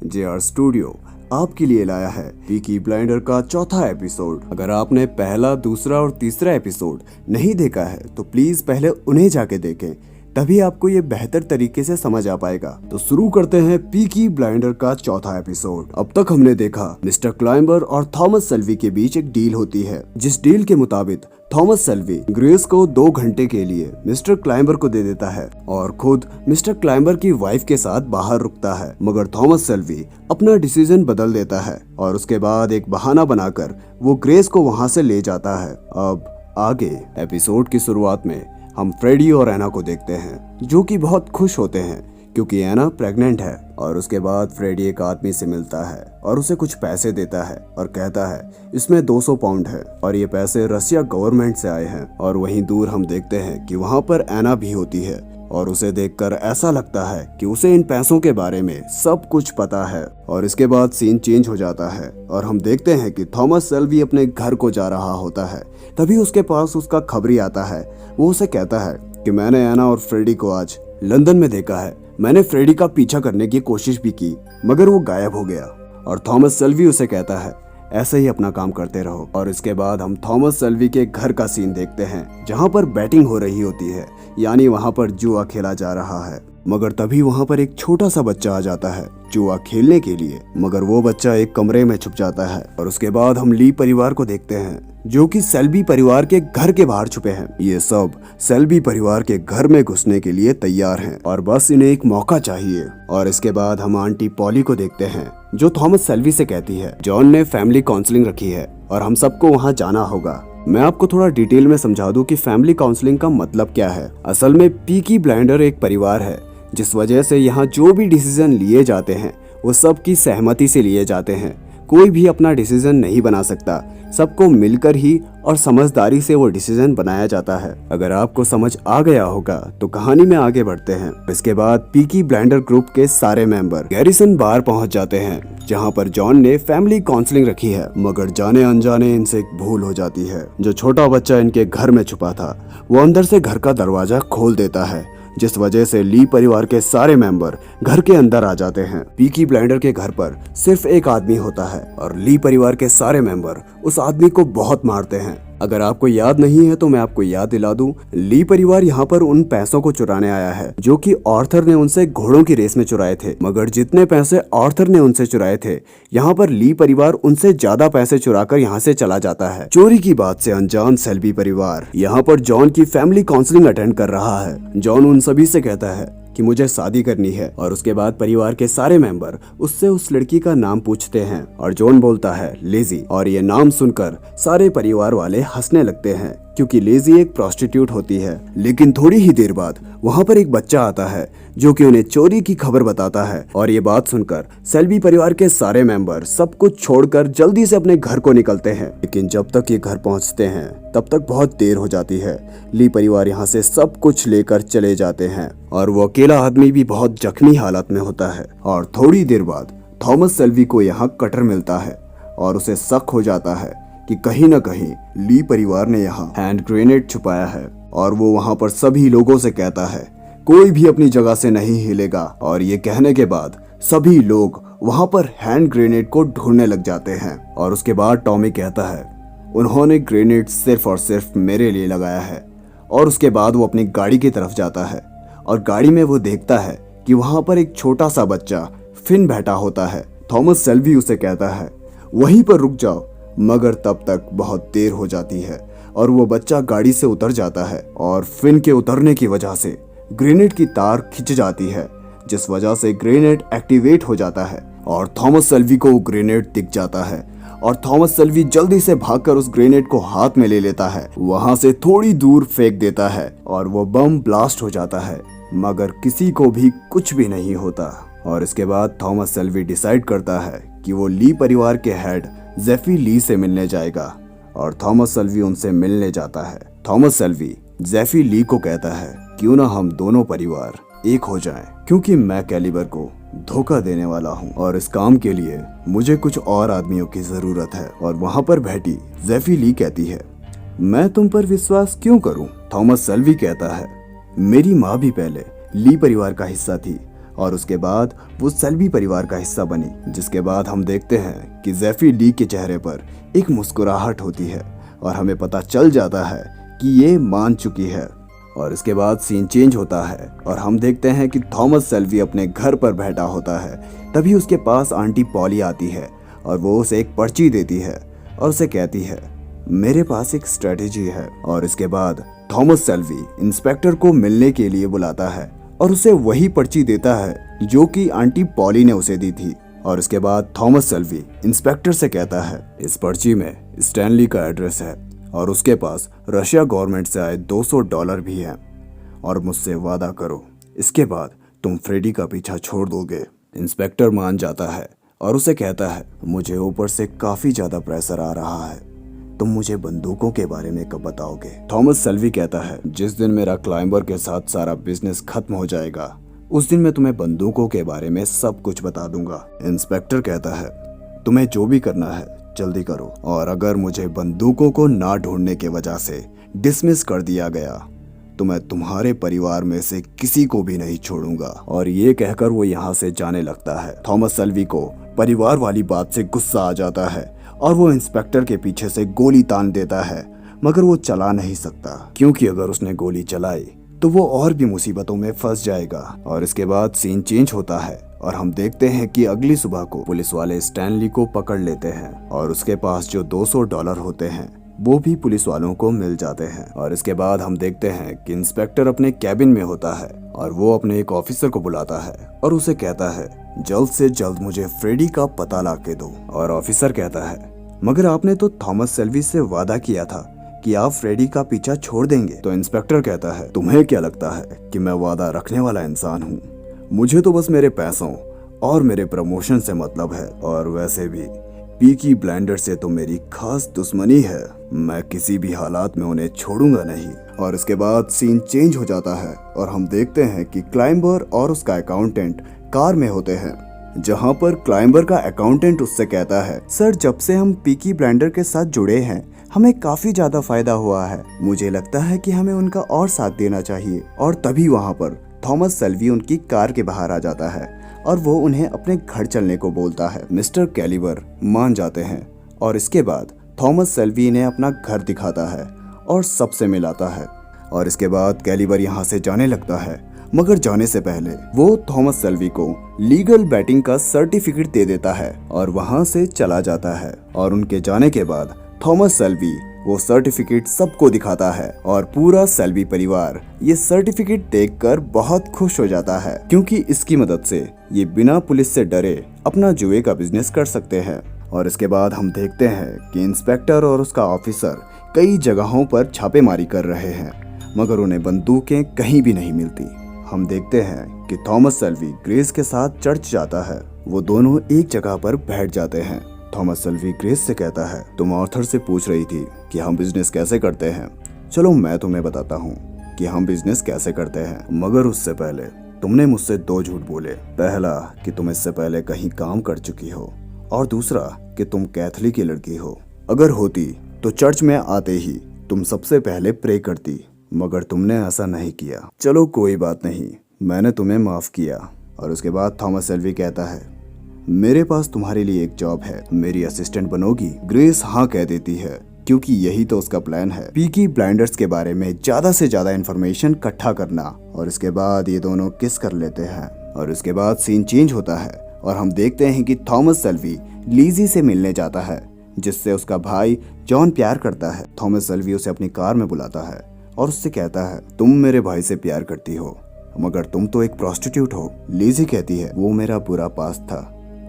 JR studio आपके लिए लाया है पीकी ब्लाइंडर का चौथा एपिसोड। अगर आपने पहला, दूसरा और तीसरा एपिसोड नहीं देखा है तो प्लीज पहले उन्हें जाके देखें, तभी आपको ये बेहतर तरीके से समझ आ पाएगा। तो शुरू करते हैं पीकी ब्लाइंडर का चौथा एपिसोड। अब तक हमने देखा मिस्टर क्लाइंबर और थॉमस सेल्वी के बीच एक डील होती है, जिस डील के मुताबिक थॉमस सेल्वी ग्रेस को 2 घंटे के लिए मिस्टर क्लाइंबर को दे देता है और खुद मिस्टर क्लाइंबर की वाइफ के साथ बाहर रुकता है। मगर थॉमस सेल्वी अपना डिसीजन बदल देता है और उसके बाद एक बहाना बनाकर वो ग्रेस को वहां से ले जाता है। अब आगे एपिसोड की शुरुआत में हम फ्रेडी और एना को देखते हैं, जो कि बहुत खुश होते हैं क्योंकि एना प्रेग्नेंट है। और उसके बाद फ्रेडी एक आदमी से मिलता है और उसे कुछ पैसे देता है और कहता है इसमें 200 पाउंड है और ये पैसे रशिया गवर्नमेंट से आए हैं। और वहीं दूर हम देखते हैं कि वहाँ पर एना भी होती है और उसे देखकर ऐसा लगता है कि उसे इन पैसों के बारे में सब कुछ पता है। और इसके बाद सीन चेंज हो जाता है और हम देखते हैं कि थॉमस सेल्वी अपने घर को जा रहा होता है। तभी उसके पास उसका खबरी आता है। वो उसे कहता है कि मैंने एना और फ्रेडी को आज लंदन में देखा है। मैंने फ्रेडी का पीछा करने की कोशिश भी की मगर वो गायब हो गया। और थॉमस सेल्वी उसे कहता है ऐसे ही अपना काम करते रहो। और इसके बाद हम थॉमस सेल्वी के घर का सीन देखते हैं, जहाँ पर बैटिंग हो रही होती है, यानी वहाँ पर जुआ खेला जा रहा है। मगर तभी वहाँ पर एक छोटा सा बच्चा आ जाता है जुआ खेलने के लिए, मगर वो बच्चा एक कमरे में छुप जाता है। और उसके बाद हम ली परिवार को देखते हैं, जो कि सेल्बी परिवार के घर के बाहर छुपे हैं। ये सब सेल्बी परिवार के घर में घुसने के लिए तैयार हैं और बस इन्हें एक मौका चाहिए। और इसके बाद हम आंटी पॉली को देखते हैं, जो थॉमस सेल्वी से कहती है जॉन ने फैमिली काउंसलिंग रखी है और हम सबको वहाँ जाना होगा। मैं आपको थोड़ा डिटेल में समझा दूं कि फैमिली काउंसलिंग का मतलब क्या है। असल में पीकी ब्लाइंडर एक परिवार है, जिस वजह से यहाँ जो भी डिसीजन लिए जाते हैं वो सबकी सहमति से लिए जाते हैं। कोई भी अपना डिसीजन नहीं बना सकता, सबको मिलकर ही और समझदारी से वो डिसीजन बनाया जाता है। अगर आपको समझ आ गया होगा तो कहानी में आगे बढ़ते हैं। इसके बाद पीकी ब्लाइंडर ग्रुप के सारे मेंबर गैरिसन बार पहुंच जाते हैं, जहां पर जॉन ने फैमिली काउंसलिंग रखी है। मगर जाने अनजाने इनसे एक भूल हो जाती है। जो छोटा बच्चा इनके घर में छुपा था वो अंदर से घर का दरवाजा खोल देता है, जिस वजह से ली परिवार के सारे मेंबर घर के अंदर आ जाते हैं। पीकी ब्लाइंडर के घर पर सिर्फ एक आदमी होता है और ली परिवार के सारे मेंबर उस आदमी को बहुत मारते हैं। अगर आपको याद नहीं है तो मैं आपको याद दिला दूं, ली परिवार यहाँ पर उन पैसों को चुराने आया है जो कि आर्थर ने उनसे घोड़ों की रेस में चुराए थे। मगर जितने पैसे आर्थर ने उनसे चुराए थे, यहाँ पर ली परिवार उनसे ज्यादा पैसे चुराकर यहाँ से चला जाता है। चोरी की बात से अनजान सेल्बी परिवार यहाँ पर जॉन की फैमिली काउंसलिंग अटेंड कर रहा है। जॉन उन सभी से कहता है कि मुझे शादी करनी है और उसके बाद परिवार के सारे मेंबर उससे उस लड़की का नाम पूछते हैं और जॉन बोलता है लेजी। और ये नाम सुनकर सारे परिवार वाले हंसने लगते हैं क्योंकि लेजी एक प्रोस्टिट्यूट होती है। लेकिन थोड़ी ही देर बाद वहाँ पर एक बच्चा आता है जो कि उन्हें चोरी की खबर बताता है। और ये बात सुनकर सेल्बी परिवार के सारे मेंबर सब कुछ छोड़कर जल्दी से अपने घर को निकलते हैं। लेकिन जब तक ये घर पहुँचते हैं तब तक बहुत देर हो जाती है। ली परिवार यहाँ से सब कुछ लेकर चले जाते हैं और वो अकेला आदमी भी बहुत जख्मी हालत में होता है। और थोड़ी देर बाद थॉमस सेल्वी को यहाँ कटर मिलता है और उसे शक हो जाता है कि कहीं न कहीं ली परिवार ने यहाँ हैंड ग्रेनेड छुपाया है। और वो वहाँ पर सभी लोगों से कहता है कोई भी अपनी जगह से नहीं हिलेगा। और ये कहने के बाद सभी लोग वहाँ पर हैंड ग्रेनेड को ढूंढने लग जाते हैं। और उसके बाद टॉमी कहता है उन्होंने ग्रेनेड सिर्फ और सिर्फ मेरे लिए लगाया है। और उसके बाद वो अपनी गाड़ी की तरफ जाता है और गाड़ी में वो देखता है कि वहाँ पर एक छोटा सा बच्चा फिन बैठा होता है। थॉमस सेल्वी उसे कहता है वहीं पर रुक जाओ, मगर तब तक बहुत देर हो जाती है और वो बच्चा गाड़ी से उतर जाता है और फिन के उतरने की वजह से ग्रेनेड की तार खिंच जाती है, जिस वजह से ग्रेनेड एक्टिवेट हो जाता है और थॉमस सेल्वी को वो ग्रेनेड दिख जाता है। और थॉमस सेल्वी जल्दी से भागकर उस ग्रेनेड को हाथ में ले लेता है, वहां से थोड़ी दूर फेंक देता है और वो बम ब्लास्ट हो जाता है, मगर किसी को भी कुछ भी नहीं होता। और इसके बाद थॉमस सेल्वी डिसाइड करता है कि वो ली परिवार के हेड जेफी ली से मिलने जाएगा और थॉमस सेल्वी उनसे मिलने जाता है। थॉमस सेल्वी जेफी ली को कहता है क्यों ना हम दोनों परिवार एक हो जाएं, क्योंकि मैं कैलिबर को धोखा देने वाला हूं और इस काम के लिए मुझे कुछ और आदमियों की जरूरत है। और वहां पर बैठी जेफी ली कहती है मैं तुम पर विश्वास क्यों करूं? थॉमस सेल्वी कहता है मेरी माँ भी पहले ली परिवार का हिस्सा थी और उसके बाद वो सेल्वी परिवार का हिस्सा बनी। जिसके बाद हम देखते हैं कि जेफी ली के चेहरे पर एक मुस्कुराहट होती है और हमें पता चल जाता है कि ये मान चुकी है। और इसके बाद सीन चेंज होता है और हम देखते हैं कि थॉमस सेल्वी अपने घर पर बैठा होता है। तभी उसके पास आंटी पॉली आती है और वो उसे एक पर्ची देती है और उसे कहती है मेरे पास एक स्ट्रेटेजी है। और इसके बाद थॉमस सेल्वी इंस्पेक्टर को मिलने के लिए बुलाता है और उसे वही पर्ची देता है जो कि आंटी पॉली ने उसे दी थी। और इसके बाद थॉमस सेल्वी इंस्पेक्टर से कहता है इस पर्ची में स्टैनली का एड्रेस है और उसके पास रशिया गवर्नमेंट से आए $200 भी हैं और मुझसे वादा करो इसके बाद तुम फ्रेडी का पीछा छोड़ दोगे। इंस्पेक्टर मान जाता है और उसे कहता है मुझे ऊपर से काफी ज्यादा प्रेशर आ रहा है, तुम मुझे बंदूकों के बारे में कब बताओगे। थॉमस सेल्वी कहता है जिस दिन मेरा क्लाइंबर के साथ सारा बिजनेस खत्म हो जाएगा उस दिन मैं तुम्हें बंदूकों के बारे में सब कुछ बता दूंगा। इंस्पेक्टर कहता है तुम्हें जो भी करना है जल्दी करो और अगर मुझे बंदूकों को ना ढूंढने के वजह से डिसमिस कर दिया गया तो मैं तुम्हारे परिवार में से किसी को भी नहीं छोड़ूंगा। और ये कहकर वो यहाँ से जाने लगता है। थॉमस सेल्वी को परिवार वाली बात से गुस्सा आ जाता है और वो इंस्पेक्टर के पीछे से गोली तान देता है, मगर वो चला नहीं सकता क्योंकि अगर उसने गोली चलाई तो वो और भी मुसीबतों में फंस जाएगा। और इसके बाद सीन चेंज होता है और हम देखते हैं कि अगली सुबह को पुलिस वाले स्टैनली को पकड़ लेते हैं और उसके पास जो $200 होते हैं वो भी पुलिस वालों को मिल जाते हैं। और इसके बाद हम देखते हैं कि इंस्पेक्टर अपने कैबिन में होता है और वो अपने एक ऑफिसर को बुलाता है और उसे कहता है जल्द से जल्द मुझे फ्रेडी का पता ला के दो। और ऑफिसर कहता है मगर आपने तो थॉमस सेल्वी से वादा किया था कि आप फ्रेडी का पीछा छोड़ देंगे। तो इंस्पेक्टर कहता है तुम्हें क्या लगता है कि मैं वादा रखने वाला इंसान हूँ? मुझे तो बस मेरे पैसों और मेरे प्रमोशन से मतलब है और वैसे भी पीकी ब्लाइंडर्स से तो मेरी खास दुश्मनी है, मैं किसी भी हालात में उन्हें छोड़ूंगा नहीं। और इसके बाद सीन चेंज हो जाता है और हम देखते हैं कि क्लाइंबर और उसका अकाउंटेंट कार में होते हैं, जहां पर क्लाइंबर का अकाउंटेंट उससे कहता है सर जब से हम पीकी ब्लाइंडर के साथ जुड़े हैं हमें काफी ज्यादा फायदा हुआ है, मुझे लगता है कि हमें उनका और साथ देना चाहिए। और तभी वहां पर थॉमस सेल्वी उनकी कार के बाहर आ जाता है और वो उन्हें अपने घर चलने को बोलता है। मिस्टर कैलिबर मान जाते हैं और इसके बाद थॉमस सेल्वी इन्हें अपना घर दिखाता है और सबसे मिलाता है। और इसके बाद कैलिबर यहाँ से जाने लगता है, मगर जाने से पहले वो थॉमस सेल्वी को लीगल बैटिंग का सर्टिफिकेट दे देता है और वहाँ से चला जाता है। और उनके जाने के बाद थॉमस सेल्वी वो सर्टिफिकेट सबको दिखाता है और पूरा सेल्वी परिवार ये सर्टिफिकेट देखकर बहुत खुश हो जाता है क्योंकि इसकी मदद से ये बिना पुलिस से डरे अपना जुए का बिजनेस कर सकते हैं। और इसके बाद हम देखते हैं कि इंस्पेक्टर और उसका ऑफिसर कई जगहों पर छापेमारी कर रहे हैं, मगर उन्हें बंदूकें कहीं भी नहीं मिलती। हम देखते हैं कि थॉमस सेल्वी ग्रेस के साथ चर्च जाता है, वो दोनों एक जगह पर बैठ जाते हैं। थॉमस सेल्वी ग्रेस से कहता है तुम आर्थर से पूछ रही थी कि हम बिजनेस कैसे करते हैं, चलो मैं तुम्हें बताता हूँ कि हम बिजनेस कैसे करते हैं, मगर उससे पहले तुमने मुझसे 2 झूठ बोले। पहला कि तुम इससे पहले कहीं काम कर चुकी हो और दूसरा कि तुम कैथलिक की लड़की हो। अगर होती तो चर्च में आते ही तुम सबसे पहले प्रे करती, मगर तुमने ऐसा नहीं किया। चलो कोई बात नहीं, मैंने तुम्हें माफ किया। और उसके बाद थॉमस सेल्वी कहता है मेरे पास तुम्हारे लिए एक जॉब है, मेरी असिस्टेंट बनोगी। ग्रेस हाँ कह देती है क्योंकि यही तो उसका प्लान है, पीकी ब्लाइंडर्स के बारे में ज्यादा से ज्यादा इन्फॉर्मेशन इकट्ठा करना। और इसके बाद ये दोनों किस कर लेते हैं और इसके बाद सीन चेंज होता है और हम देखते हैं कि थॉमस सेल्वी लीजी से मिलने जाता है जिससे उसका भाई जॉन प्यार करता है। थॉमस सेल्वी उसे अपनी कार में बुलाता है और उससे कहता है तुम मेरे भाई से प्यार करती हो, मगर तुम तो एक प्रोस्टिट्यूट हो। लीजी कहती है वो मेरा बुरा पास्ट था,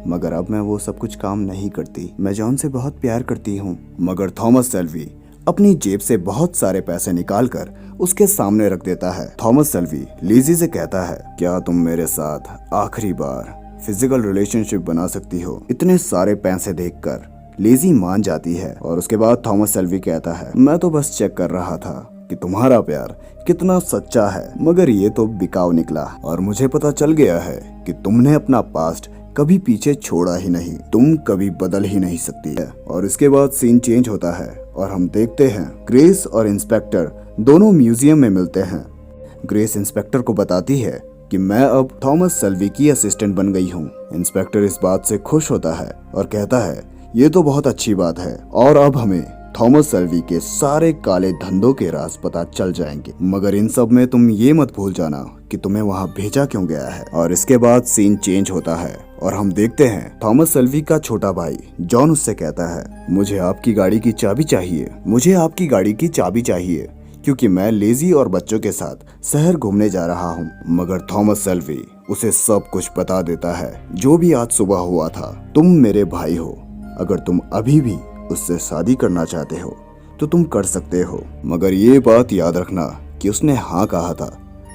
मगर अब मैं वो सब कुछ काम नहीं करती, मैं जॉन से बहुत प्यार करती हूँ। मगर थॉमस सेल्वी अपनी जेब से बहुत सारे पैसे निकालकर उसके सामने रख देता है। थॉमस सेल्वी लीजी से कहता है क्या तुम मेरे साथ आखिरी बार फिजिकल रिलेशनशिप बना सकती हो? इतने सारे पैसे देखकर लीजी मान जाती है और उसके बाद थॉमस सेल्वी कहता है मैं तो बस चेक कर रहा था कि तुम्हारा प्यार कितना सच्चा है, मगर ये तो बिकाऊ निकला और मुझे पता चल गया है कि तुमने अपना पास्ट कभी पीछे छोड़ा ही नहीं, तुम कभी बदल ही नहीं सकती है। और इसके बाद सीन चेंज होता है और हम देखते हैं ग्रेस और इंस्पेक्टर दोनों म्यूजियम में मिलते हैं। ग्रेस इंस्पेक्टर को बताती है कि मैं अब थॉमस सेल्वी की असिस्टेंट बन गई हूँ। इंस्पेक्टर इस बात से खुश होता है और कहता है ये तो बहुत अच्छी बात है और अब हमें थॉमस सेल्वी के सारे काले धंधों के राज पता चल जाएंगे। मगर इन सब में तुम ये मत भूल जाना कि तुम्हें वहाँ भेजा क्यों गया है। और इसके बाद सीन चेंज होता है और हम देखते हैं थॉमस सेल्वी का छोटा भाई जॉन उससे कहता है मुझे आपकी गाड़ी की चाबी चाहिए, मुझे आपकी गाड़ी की चाबी चाहिए क्योंकि मैं लेजी और बच्चों के साथ शहर घूमने जा रहा हूँ। मगर थॉमस सेल्वी उसे सब कुछ बता देता है जो भी आज सुबह हुआ था। तुम मेरे भाई हो, अगर तुम अभी भी उससे शादी करना चाहते हो तो तुम कर सकते हो, मगर ये बात याद रखना कि उसने हाँ कहा था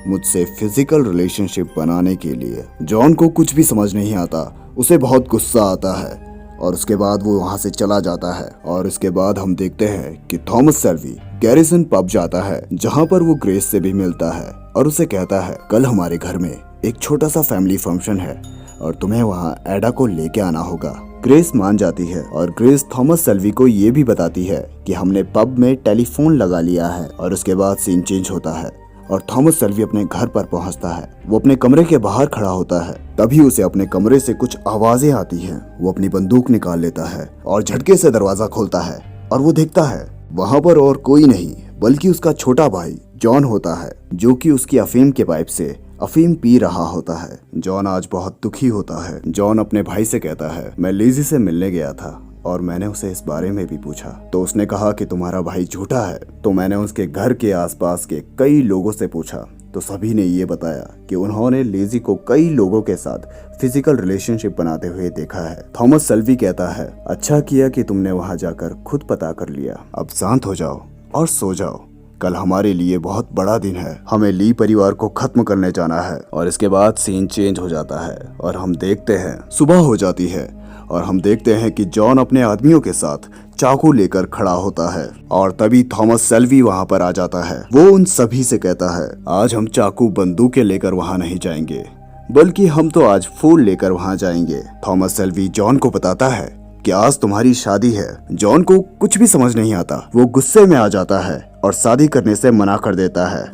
मुझसे फिजिकल रिलेशनशिप बनाने के लिए। जॉन को कुछ भी समझ नहीं आता, उसे बहुत गुस्सा आता है और उसके बाद वो वहाँ से चला जाता है। और इसके बाद हम देखते हैं कि थॉमस सेल्वी गैरिसन पब जाता है जहाँ पर वो ग्रेस से भी मिलता है और उसे कहता है कल हमारे घर में एक छोटा सा फैमिली फंक्शन है और तुम्हें वहाँ एडा को लेके आना होगा। ग्रेस मान जाती है और ग्रेस थॉमस सेल्वी को ये भी बताती है कि हमने पब में टेलीफोन लगा लिया है। और उसके बाद सीन चेंज होता है और थॉमस सेल्वी अपने घर पर पहुंचता है। वो अपने कमरे के बाहर खड़ा होता है, तभी उसे अपने कमरे से कुछ आवाजें आती हैं। वो अपनी बंदूक निकाल लेता है और झटके से दरवाजा खोलता है और वो देखता है वहाँ पर और कोई नहीं बल्कि उसका छोटा भाई जॉन होता है जो कि उसकी अफीम के पाइप से अफीम पी रहा होता है। जॉन आज बहुत दुखी होता है। जॉन अपने भाई से कहता है मैं लेजी से मिलने गया था और मैंने उसे इस बारे में भी पूछा तो उसने कहा कि तुम्हारा भाई झूठा है। तो मैंने उसके घर के आसपास के कई लोगों से पूछा तो सभी ने ये बताया कि उन्होंने लेजी को कई लोगों के साथ फिजिकल रिलेशनशिप बनाते हुए देखा है। थॉमस सेल्वी कहता है अच्छा किया कि तुमने वहां जाकर खुद पता कर लिया, अब शांत हो जाओ और सो जाओ, कल हमारे लिए बहुत बड़ा दिन है, हमें ली परिवार को खत्म करने जाना है। और इसके बाद सीन चेंज हो जाता है और हम देखते हैं सुबह हो जाती है और हम देखते हैं कि जॉन अपने आदमियों के साथ चाकू लेकर खड़ा होता है और तभी थॉमस सेल्वी वहां पर आ जाता है। वो उन सभी से कहता है आज हम चाकू बंदूकें लेकर वहां नहीं जाएंगे बल्कि हम तो आज फूल लेकर वहां जाएंगे। थॉमस सेल्वी जॉन को बताता है कि आज तुम्हारी शादी है। जॉन को कुछ भी समझ नहीं आता, वो गुस्से में आ जाता है और शादी करने से मना कर देता है।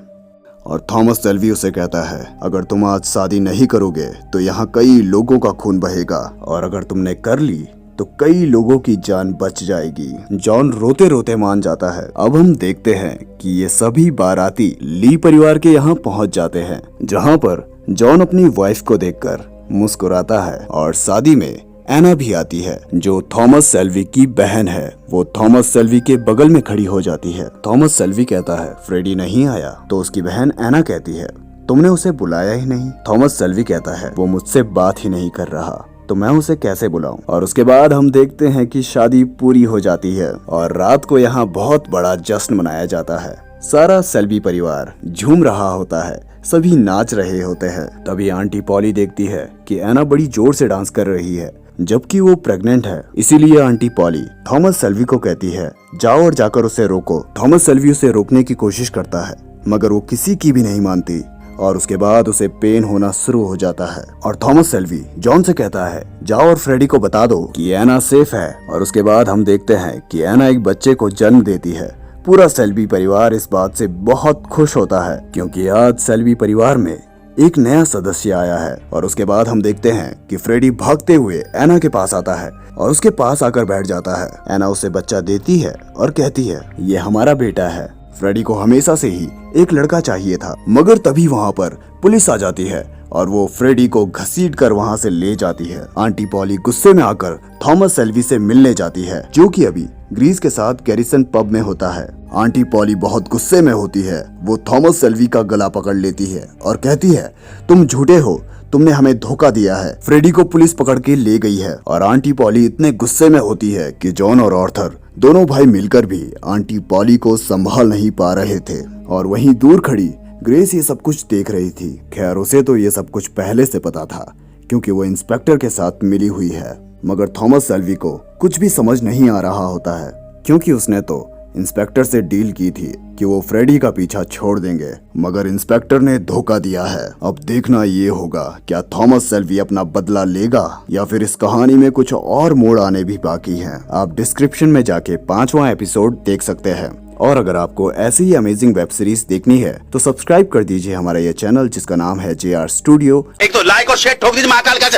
और थॉमस सेल्वी उसे कहता है अगर तुम आज शादी नहीं करोगे तो यहाँ कई लोगों का खून बहेगा और अगर तुमने कर ली तो कई लोगों की जान बच जाएगी। जॉन रोते रोते मान जाता है। अब हम देखते हैं कि ये सभी बाराती ली परिवार के यहाँ पहुँच जाते हैं जहाँ पर जॉन अपनी वाइफ को देखकर मुस्कुराता है और शादी में एना भी आती है जो थॉमस सेल्वी की बहन है। वो थॉमस सेल्वी के बगल में खड़ी हो जाती है। थॉमस सेल्वी कहता है फ्रेडी नहीं आया तो उसकी बहन एना कहती है तुमने उसे बुलाया ही नहीं। थॉमस सेल्वी कहता है वो मुझसे बात ही नहीं कर रहा तो मैं उसे कैसे बुलाऊं। और उसके बाद हम देखते हैं कि शादी पूरी हो जाती है और रात को यहाँ बहुत बड़ा जश्न मनाया जाता है। सारा सेल्वी परिवार झूम रहा होता है, सभी नाच रहे होते हैं। तभी आंटी पॉली देखती है कि एना बड़ी जोर से डांस कर रही है जबकि वो प्रेग्नेंट है। इसीलिए आंटी पॉली थॉमस सेल्वी को कहती है जाओ और जाकर उसे रोको। थॉमस सेल्वी उसे रोकने की कोशिश करता है मगर वो किसी की भी नहीं मानती और उसके बाद उसे पेन होना शुरू हो जाता है। और थॉमस सेल्वी जॉन से कहता है जाओ और फ्रेडी को बता दो कि एना सेफ है। और उसके बाद हम देखते हैं कि एना एक बच्चे को जन्म देती है। पूरा सेल्वी परिवार इस बात से बहुत खुश होता है क्योंकि आज सेल्वी परिवार में एक नया सदस्य आया है। और उसके बाद हम देखते हैं कि फ्रेडी भागते हुए एना के पास आता है और उसके पास आकर बैठ जाता है। एना उसे बच्चा देती है और कहती है ये हमारा बेटा है। फ्रेडी को हमेशा से ही एक लड़का चाहिए था मगर तभी वहाँ पर पुलिस आ जाती है और वो फ्रेडी को घसीट कर वहाँ से ले जाती है। आंटी पॉली गुस्से में आकर थॉमस सेल्वी से मिलने जाती है जो कि अभी ग्रीस के साथ गैरिसन पब में होता है। आंटी पॉली बहुत गुस्से में होती है। वो थॉमस सेल्वी का गला पकड़ लेती है और कहती है तुम झूठे हो, तुमने हमें धोखा दिया है। फ्रेडी को पुलिस पकड़ के ले गई है और आंटी पॉली इतने गुस्से में होती है कि जॉन और आर्थर दोनों भाई मिलकर भी आंटी पॉली को संभाल नहीं पा रहे थे। और वहीं दूर खड़ी ग्रेस ये सब कुछ देख रही थी। खैर उसे तो ये सब कुछ पहले से पता था क्योंकि वो इंस्पेक्टर के साथ मिली हुई है। मगर थॉमस सेल्वी को कुछ भी समझ नहीं आ रहा होता है क्योंकि उसने तो इंस्पेक्टर से डील की थी कि वो फ्रेडी का पीछा छोड़ देंगे मगर इंस्पेक्टर ने धोखा दिया है। अब देखना ये होगा क्या थॉमस सेल्वी अपना बदला लेगा या फिर इस कहानी में कुछ और मोड़ आने भी बाकी हैं। आप डिस्क्रिप्शन में जाके 5वां एपिसोड देख सकते हैं और अगर आपको ऐसी ही अमेजिंग वेब सीरीज देखनी है तो सब्सक्राइब कर दीजिए हमारा ये चैनल जिसका नाम है JR स्टूडियो। एक तो लाइक और शेयर ठोक दीजिए, महाकाल का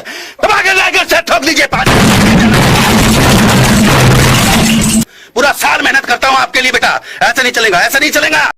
लाइक और शेयर ठोक दीजिए। पूरा साल मेहनत करता हूँ आपके लिए बेटा, ऐसा नहीं चलेगा, ऐसा नहीं चलेगा।